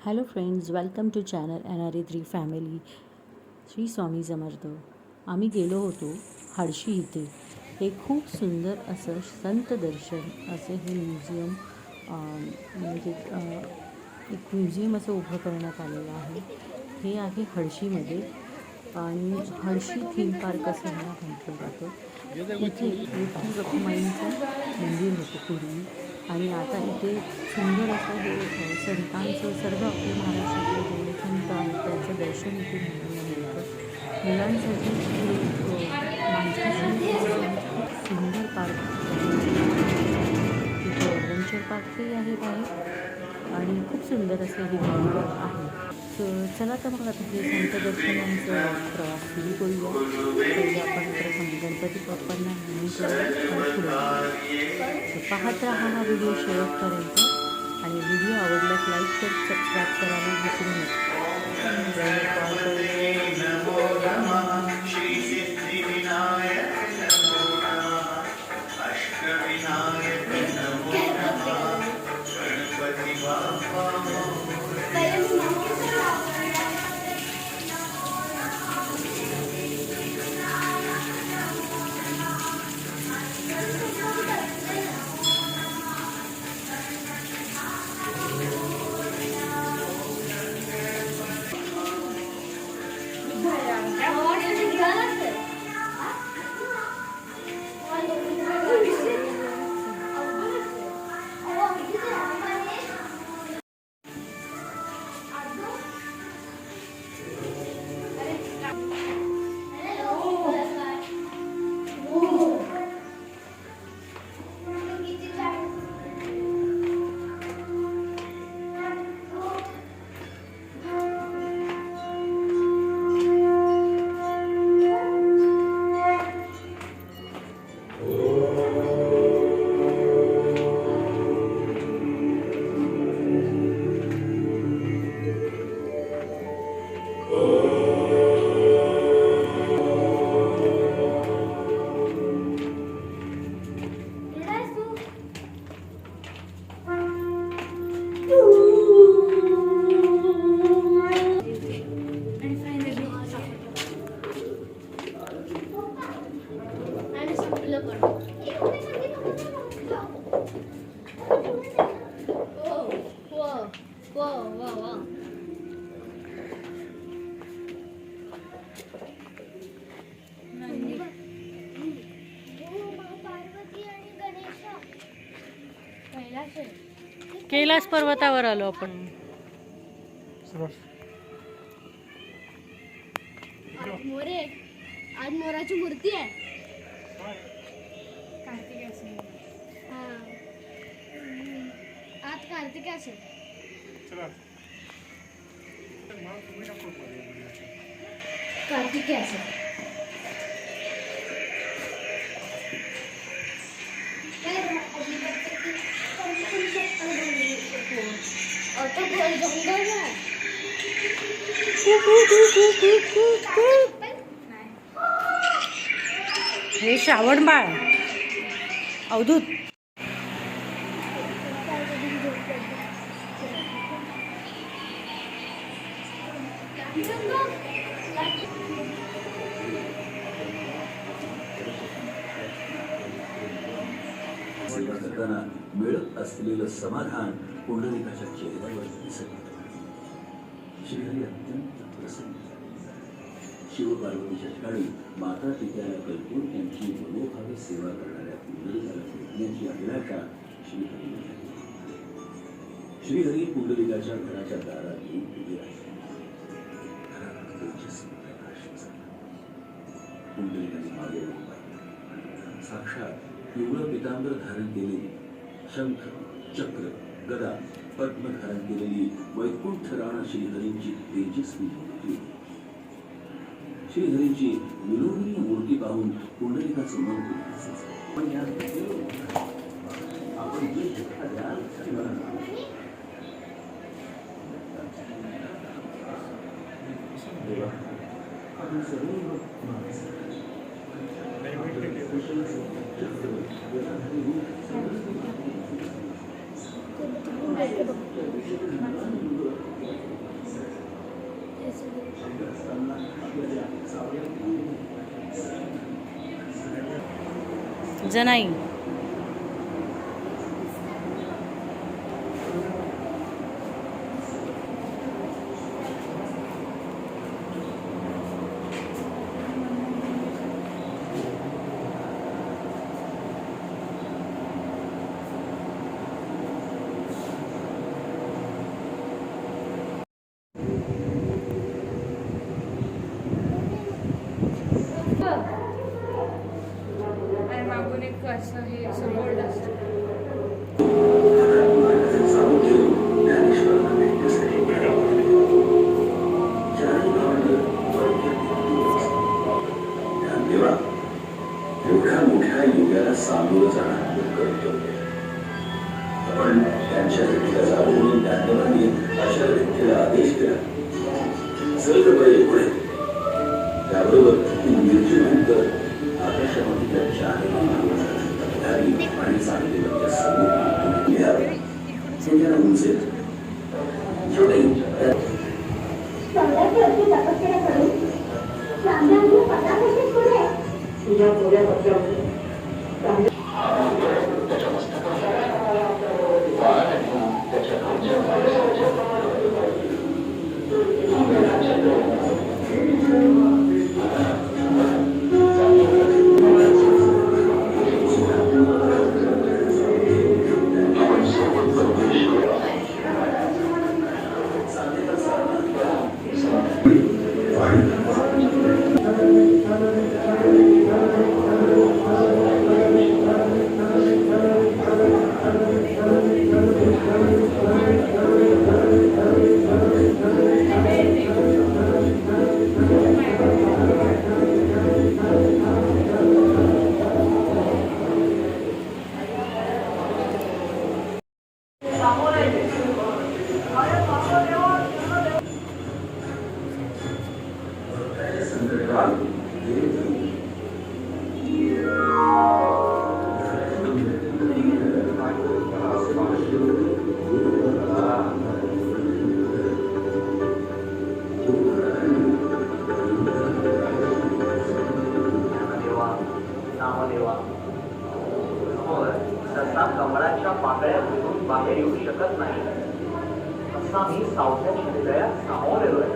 Hello friends, welcome to channel NRA3 family. Shri Swami Samarth. आम्ही गेलो होतो हाडशी इथे. हे खूप सुंदर असं संत दर्शन असे हे म्युझियम म्हणजे एक म्युझियम असं उभं करण्यात आलेलं आहे. हे आहे हडशीमध्ये आणि हडशी थीम पार्क असं ह्याला म्हटलं जातं. इथे विठ्ठल रखुमाईंचं मंदिर होतं पूर्वी आणि आता इथे सुंदर असं हे संतांचं सर्व आपल्या महाराष्ट्रातले जेवढे संत आहेत त्यांचं दर्शन इथे घ्यायला मिळतं. मुलांसाठी हे माणसासाठी खूप सुंदर पार्क इथे ॲडव्हेंचर पार्कही आहे बाहेर आणि खूप सुंदर असे हे मंदिर आहे. तर चला तर मग आता हे संत दर्शनांचं प्रवास सुरू करूया. पहिले आपण प्रथम गणपती बाप्पांना नमन करूया आणि पुढे पाहत राहा हा व्हिडिओ शेवटपर्यंत आणि व्हिडिओ आवडल्यास लाईक कर, सबस्क्राईब करायला विसरू नका. कैलास पर्वतावर आलो आपण. मोरे आज मोराची मूर्ती आहे. आज कार्तिक असेल. कार्तिक असेल. हे श्रावण बाळ अवधूत. सेवा करताना मिळत असलेलं समाधान पुंडलिकाच्या चेहऱ्यावर दिसत होतं. श्रीहरी अत्यंत प्रसन्न. शिवपार्वतीच्या ठिकाणी माता पित्याला कल्पून त्यांची मनोभावे सेवा करणाऱ्या पुंडलिकाला भेटण्याची अभिलाषा श्रीहरीने झाली. श्रीहरी पुंडलिकाच्या घराच्या दारात येऊन उभे राहिले. घरात तेजस्वी प्रकाश दिसला. पुंडलिकाने मागे वळून पाहिलं. साक्षात पिवळं पितांबर धारण केलेली, शंख चक्र गदा पद्म धारण केलेली वैकुंठ राणा श्रीहरींची तेजस्वी मूर्ती. श्रीहरींची विलोभनीय मूर्ती पाहून पुंडलिकाचं मन पण या आपण जे शिक्षा द्याल आपण सर्व जनाई आणि मागून एक असं हे सपोर्ट असतं. एवढ्या मोठ्या युगाला सामोरं जाणार कर्तव्य पण त्यांच्या व्यक्तीला जाणून ज्ञानवानी अशा व्यक्तीला आदेश केला चल रे बाई पुढे त्याबरोबर ती निर्जीवंत आकाशामध्ये त्यांच्या आणि चांगली म्हणजे समोर लिहावे ते त्यांना उंचेल शेवटी तुझ्या थोड्या बदलावली तसा कमळाच्या पाकळ्या फिरून बाहेर येऊ शकत नाही असा मी सावध्या हृदयात सामोरलोय.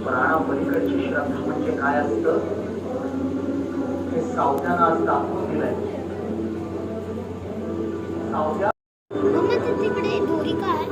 प्राणापलीकडची श्रद्धा म्हणजे काय असतं हे सावध्यानं आज दाखवून दिलंय. सावध्या तिकडे दोरी काय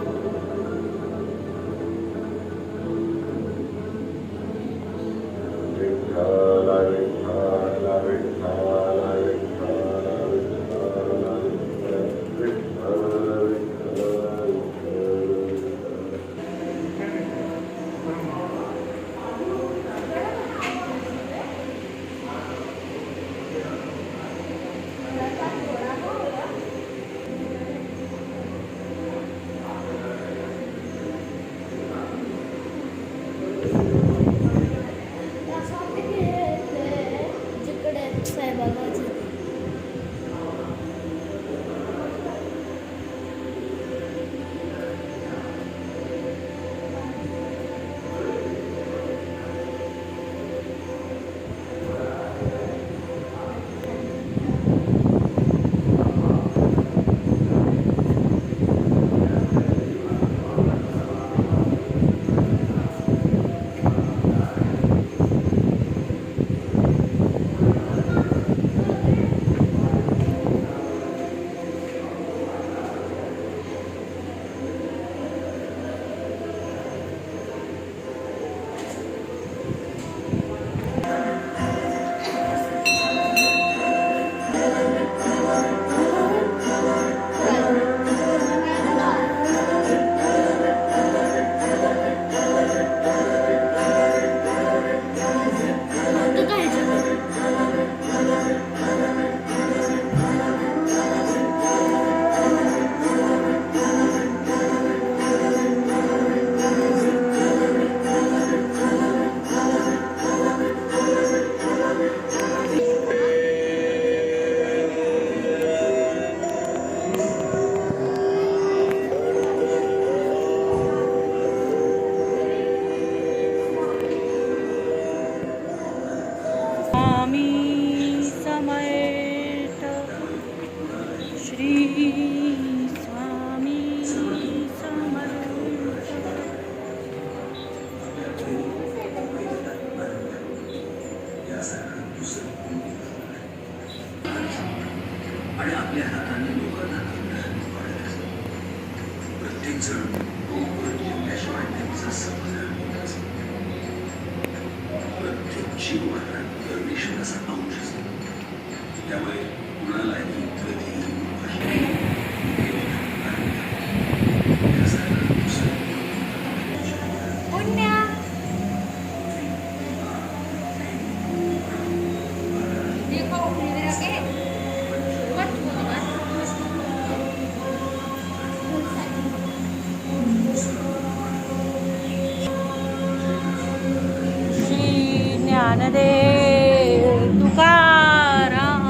अनेक जण डोंगर गेल्याशिवाय त्यांचा समाधान होत असत. प्रत्येक जीव हा परमेश्वराचा अंश असतो. त्यामुळे कुणालाही कधी पुण्या देखो मेरे आगे मत श्री ज्ञानदेव तुकाराम.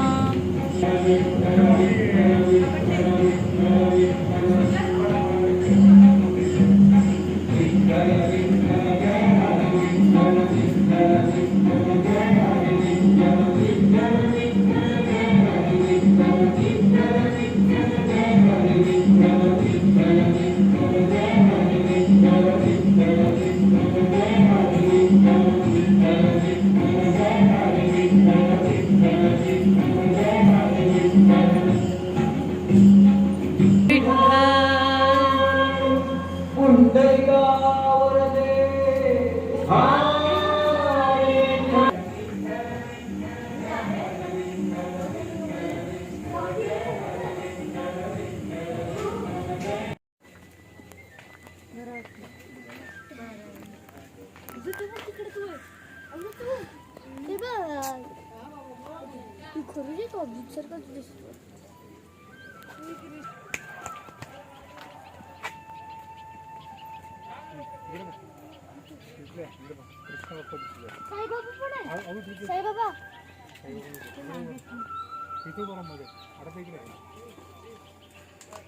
हे बघ तू खरंच एक ऑब्जेक्ट सारखाच दिसतो. साईबाबा पण आहे. साईबाबा इथे बरं मध्ये आता इकडे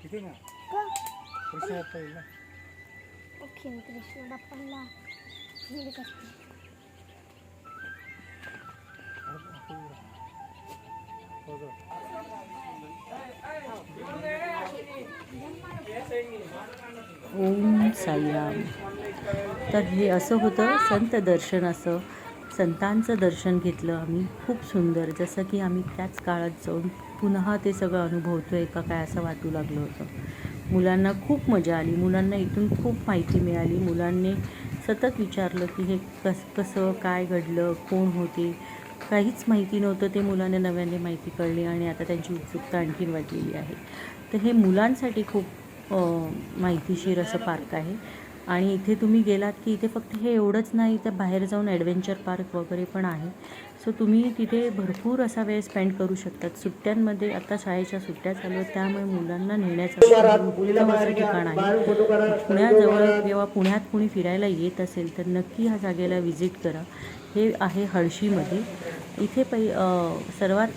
इथे ना का कृष्ण बाप्पा येईल ना. ओके कृष्ण बाप्पाला मिळत असते. ओम साईराम. तर हे असं होतं संत दर्शन. असं संतांचं दर्शन घेतलं आम्ही. खूप सुंदर, जसं की आम्ही त्याच काळात जाऊन पुन्हा ते सगळं अनुभवतो आहे का काय असं वाटू लागलं होतं. मुलांना खूप मजा आली. मुलांना इथून खूप माहिती मिळाली. मुलांनी सतत विचारलं की हे कसं काय घडलं, कोण होते. काहीच माहिती नव्हतं, ते मुलांना नव्याने माहिती कळली आणि आता त्यांची उत्सुकता आणखीन वाढलेली आहे. तर हे मुलांसाठी खूप माहितीशीर असं पार्क आहे. आणि इथे तुम्ही गेलात की इथे फक्त हे एवढंच नाही, तर बाहेर जाऊन ॲडव्हेंचर पार्क वगैरे पण आहे. सो तुम्ही तिथे भरपूर असा वेळ स्पेंड करू शकतात. सुट्ट्यांमध्ये आता शाळेच्या सुट्ट्या चालू आहेत, त्यामुळे मुलांना नेण्याचं उत्तम असं ठिकाण आहे. पुण्याजवळ जेव्हा पुण्यात कुणी फिरायला येत असेल तर नक्की ह्या जागेला व्हिजिट करा. हे आहे हळशीमध्ये. इथे सर्वात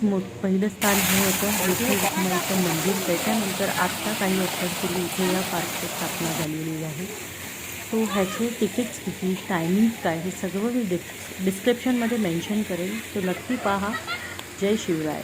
पहिलं स्थान हे होतं विठ्ठल रखुमाईचं मंदिर. त्याच्यानंतर आत्ता काही वर्षांपूर्वी इथे या पार्कची स्थापना झालेली आहे. सो ह्याचे तिकीट्स किती, टायमिंग काय, हे सगळं मी डिस्क्रिप्शनमध्ये मेन्शन करेल. तो नक्की पहा. जय शिवराय.